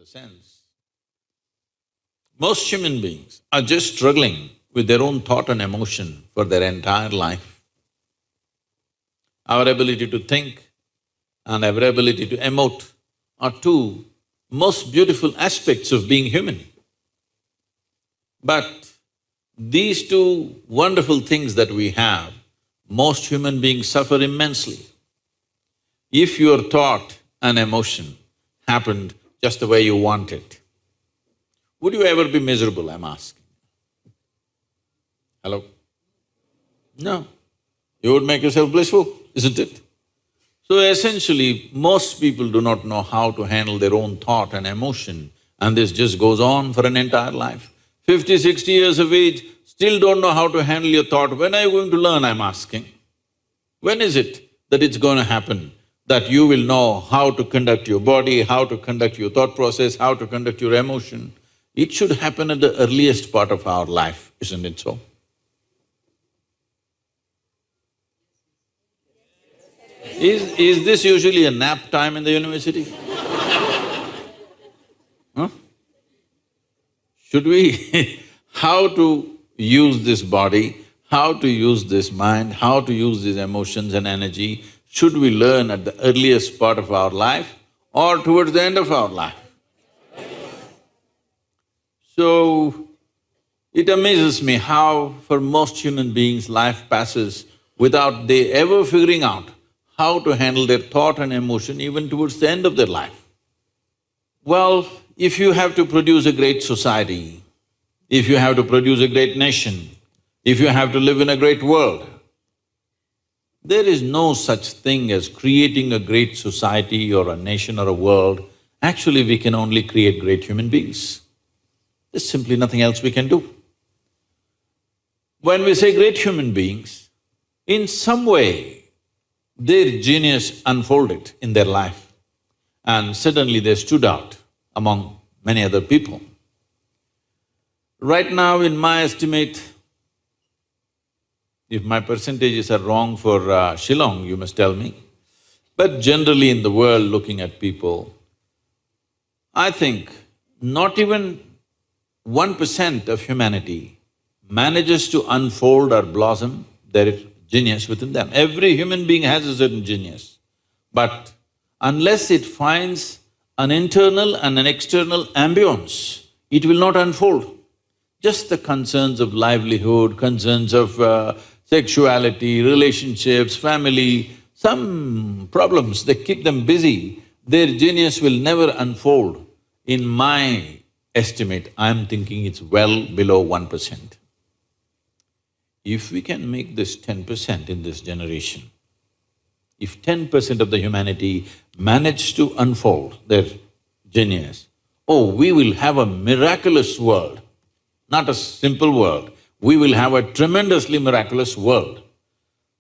sense, most human beings are just struggling with their own thought and emotion for their entire life. Our ability to think and our ability to emote are two most beautiful aspects of being human. But these two wonderful things that we have, most human beings suffer immensely. If your thought and emotion happened just the way you want it, would you ever be miserable, I'm asking? Hello? No. You would make yourself blissful, isn't it? So essentially, most people do not know how to handle their own thought and emotion, and this just goes on for an entire life. 50, 60 years of age, still don't know how to handle your thought. When are you going to learn, I'm asking? When is it that it's going to happen, that you will know how to conduct your body, how to conduct your thought process, how to conduct your emotion? It should happen at the earliest part of our life, isn't it so? Is this usually a nap time in the university? Huh? Should we how to use this body, how to use this mind, how to use these emotions and energy, should we learn at the earliest part of our life or towards the end of our life? So, it amazes me how for most human beings life passes without they ever figuring out how to handle their thought and emotion even towards the end of their life. Well, if you have to produce a great society, if you have to produce a great nation, if you have to live in a great world, there is no such thing as creating a great society or a nation or a world. Actually, we can only create great human beings. There's simply nothing else we can do. When we say great human beings, in some way, their genius unfolded in their life and suddenly they stood out among many other people. Right now, in my estimate, if my percentages are wrong for Shillong, you must tell me, but generally in the world looking at people, I think not even 1% of humanity manages to unfold or blossom their genius within them. Every human being has a certain genius, but unless it finds an internal and an external ambience, it will not unfold. Just the concerns of livelihood, concerns of sexuality, relationships, family, some problems, they keep them busy, their genius will never unfold. In my estimate, I'm thinking it's well below 1%. If we can make this 10% in this generation, if 10% of the humanity manage to unfold their genius, oh, we will have a miraculous world, not a simple world, we will have a tremendously miraculous world.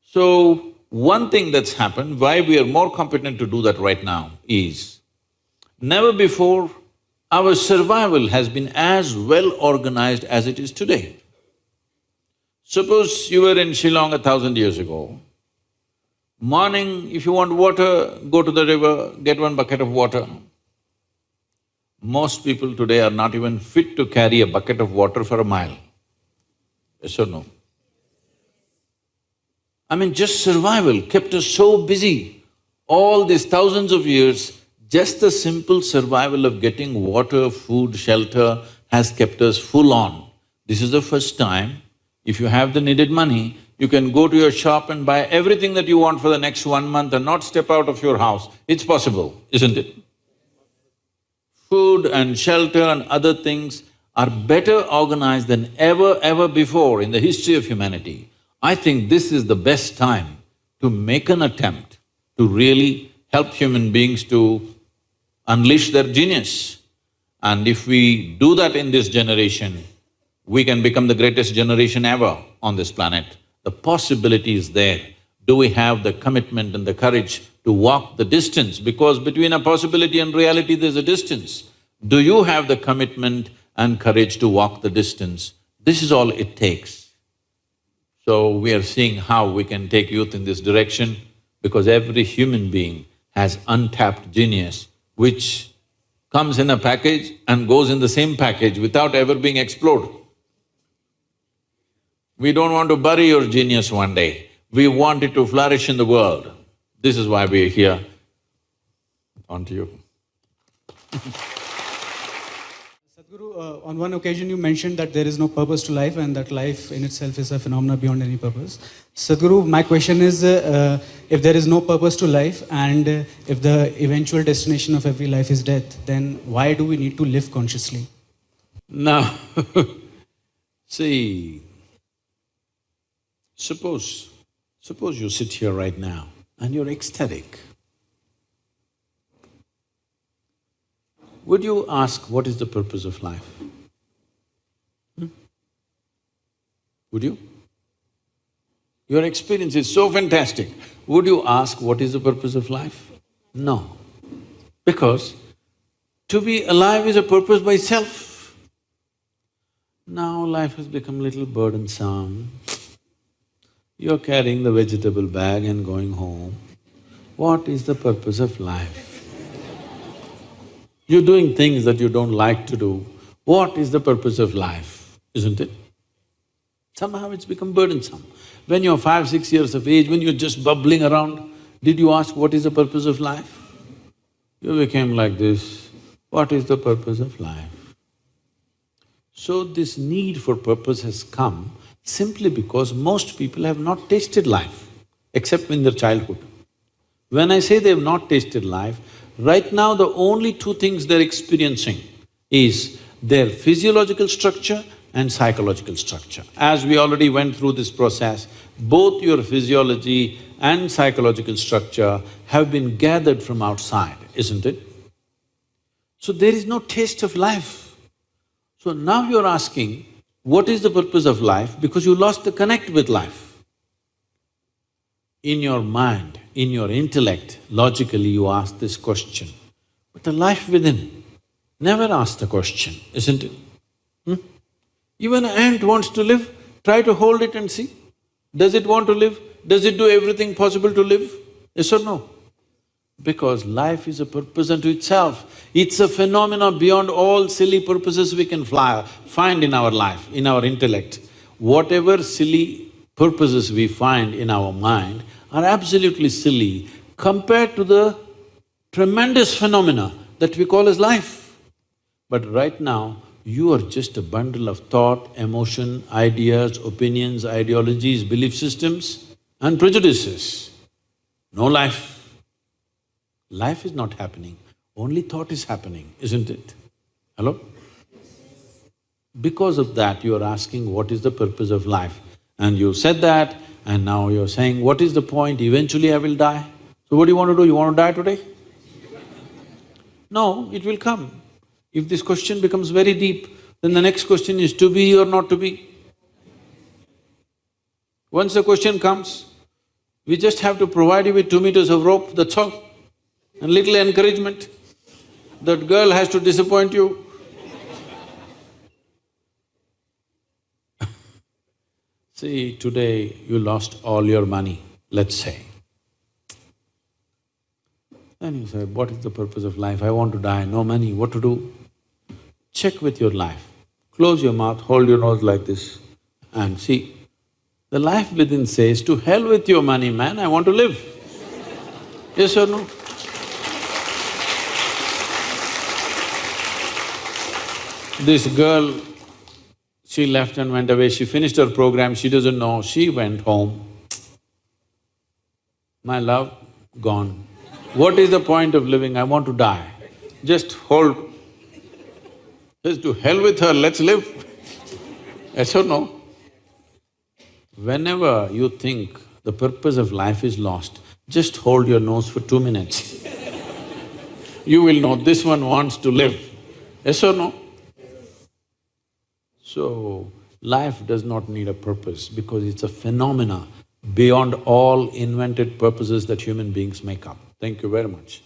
So, one thing that's happened, why we are more competent to do that right now is, never before our survival has been as well organized as it is today. Suppose you were in Shillong 1,000 years ago, morning if you want water, go to the river, get one bucket of water. Most people today are not even fit to carry a bucket of water for a mile. Yes or no? I mean, just survival kept us so busy. All these thousands of years, just the simple survival of getting water, food, shelter has kept us full on. This is the first time, if you have the needed money, you can go to your shop and buy everything that you want for the next 1 month and not step out of your house. It's possible, isn't it? Food and shelter and other things are better organized than ever before in the history of humanity. I think this is the best time to make an attempt to really help human beings to unleash their genius. And if we do that in this generation, we can become the greatest generation ever on this planet. The possibility is there. Do we have the commitment and the courage to walk the distance? Because between a possibility and reality, there's a distance. Do you have the commitment and courage to walk the distance? This is all it takes. So we are seeing how we can take youth in this direction, because every human being has untapped genius, which comes in a package and goes in the same package without ever being explored. We don't want to bury your genius one day, we want it to flourish in the world. This is why we are here. On to you. Sadhguru, on one occasion you mentioned that there is no purpose to life and that life in itself is a phenomenon beyond any purpose. Sadhguru, my question is, if there is no purpose to life and if the eventual destination of every life is death, then why do we need to live consciously? Now see, suppose you sit here right now and you're ecstatic. Would you ask, what is the purpose of life? Would you? Your experience is so fantastic. Would you ask, what is the purpose of life? No. Because to be alive is a purpose by itself. Now life has become a little burdensome. You're carrying the vegetable bag and going home. What is the purpose of life? You're doing things that you don't like to do. What is the purpose of life, isn't it? Somehow it's become burdensome. When you're 5, 6 years of age, when you're just bubbling around, did you ask what is the purpose of life? You became like this, what is the purpose of life? So this need for purpose has come simply because most people have not tasted life, except in their childhood. When I say they have not tasted life, right now the only two things they're experiencing is their physiological structure and psychological structure. As we already went through this process, both your physiology and psychological structure have been gathered from outside, isn't it? So there is no taste of life. So now you're asking, what is the purpose of life? Because you lost the connect with life. In your mind, in your intellect, logically you ask this question, but the life within never asks the question, isn't it? Even an ant wants to live, try to hold it and see. Does it want to live? Does it do everything possible to live? Yes or no? Because life is a purpose unto itself. It's a phenomena beyond all silly purposes we can find in our life, in our intellect. Whatever silly purposes we find in our mind are absolutely silly compared to the tremendous phenomena that we call as life. But right now, you are just a bundle of thought, emotion, ideas, opinions, ideologies, belief systems and prejudices. No life. Life is not happening, only thought is happening, isn't it? Hello? Because of that, you are asking what is the purpose of life. And you said that, and now you're saying, what is the point? Eventually I will die. So what do you want to do? You want to die today? No, it will come. If this question becomes very deep, then the next question is to be or not to be. Once the question comes, we just have to provide you with 2 meters of rope, that's all, and little encouragement. That girl has to disappoint you. See, today you lost all your money, let's say. Then you say, what is the purpose of life? I want to die, no money, what to do? Check with your life. Close your mouth, hold your nose like this and see. The life within says, to hell with your money, man, I want to live. Yes or no? This girl, she left and went away, she finished her program, she doesn't know, she went home. My love, gone. What is the point of living? I want to die. Just hold. Just to hell with her, let's live. Yes or no? Whenever you think the purpose of life is lost, just hold your nose for 2 minutes. You will know this one wants to live. Yes or no? So, life does not need a purpose because it's a phenomena beyond all invented purposes that human beings make up. Thank you very much.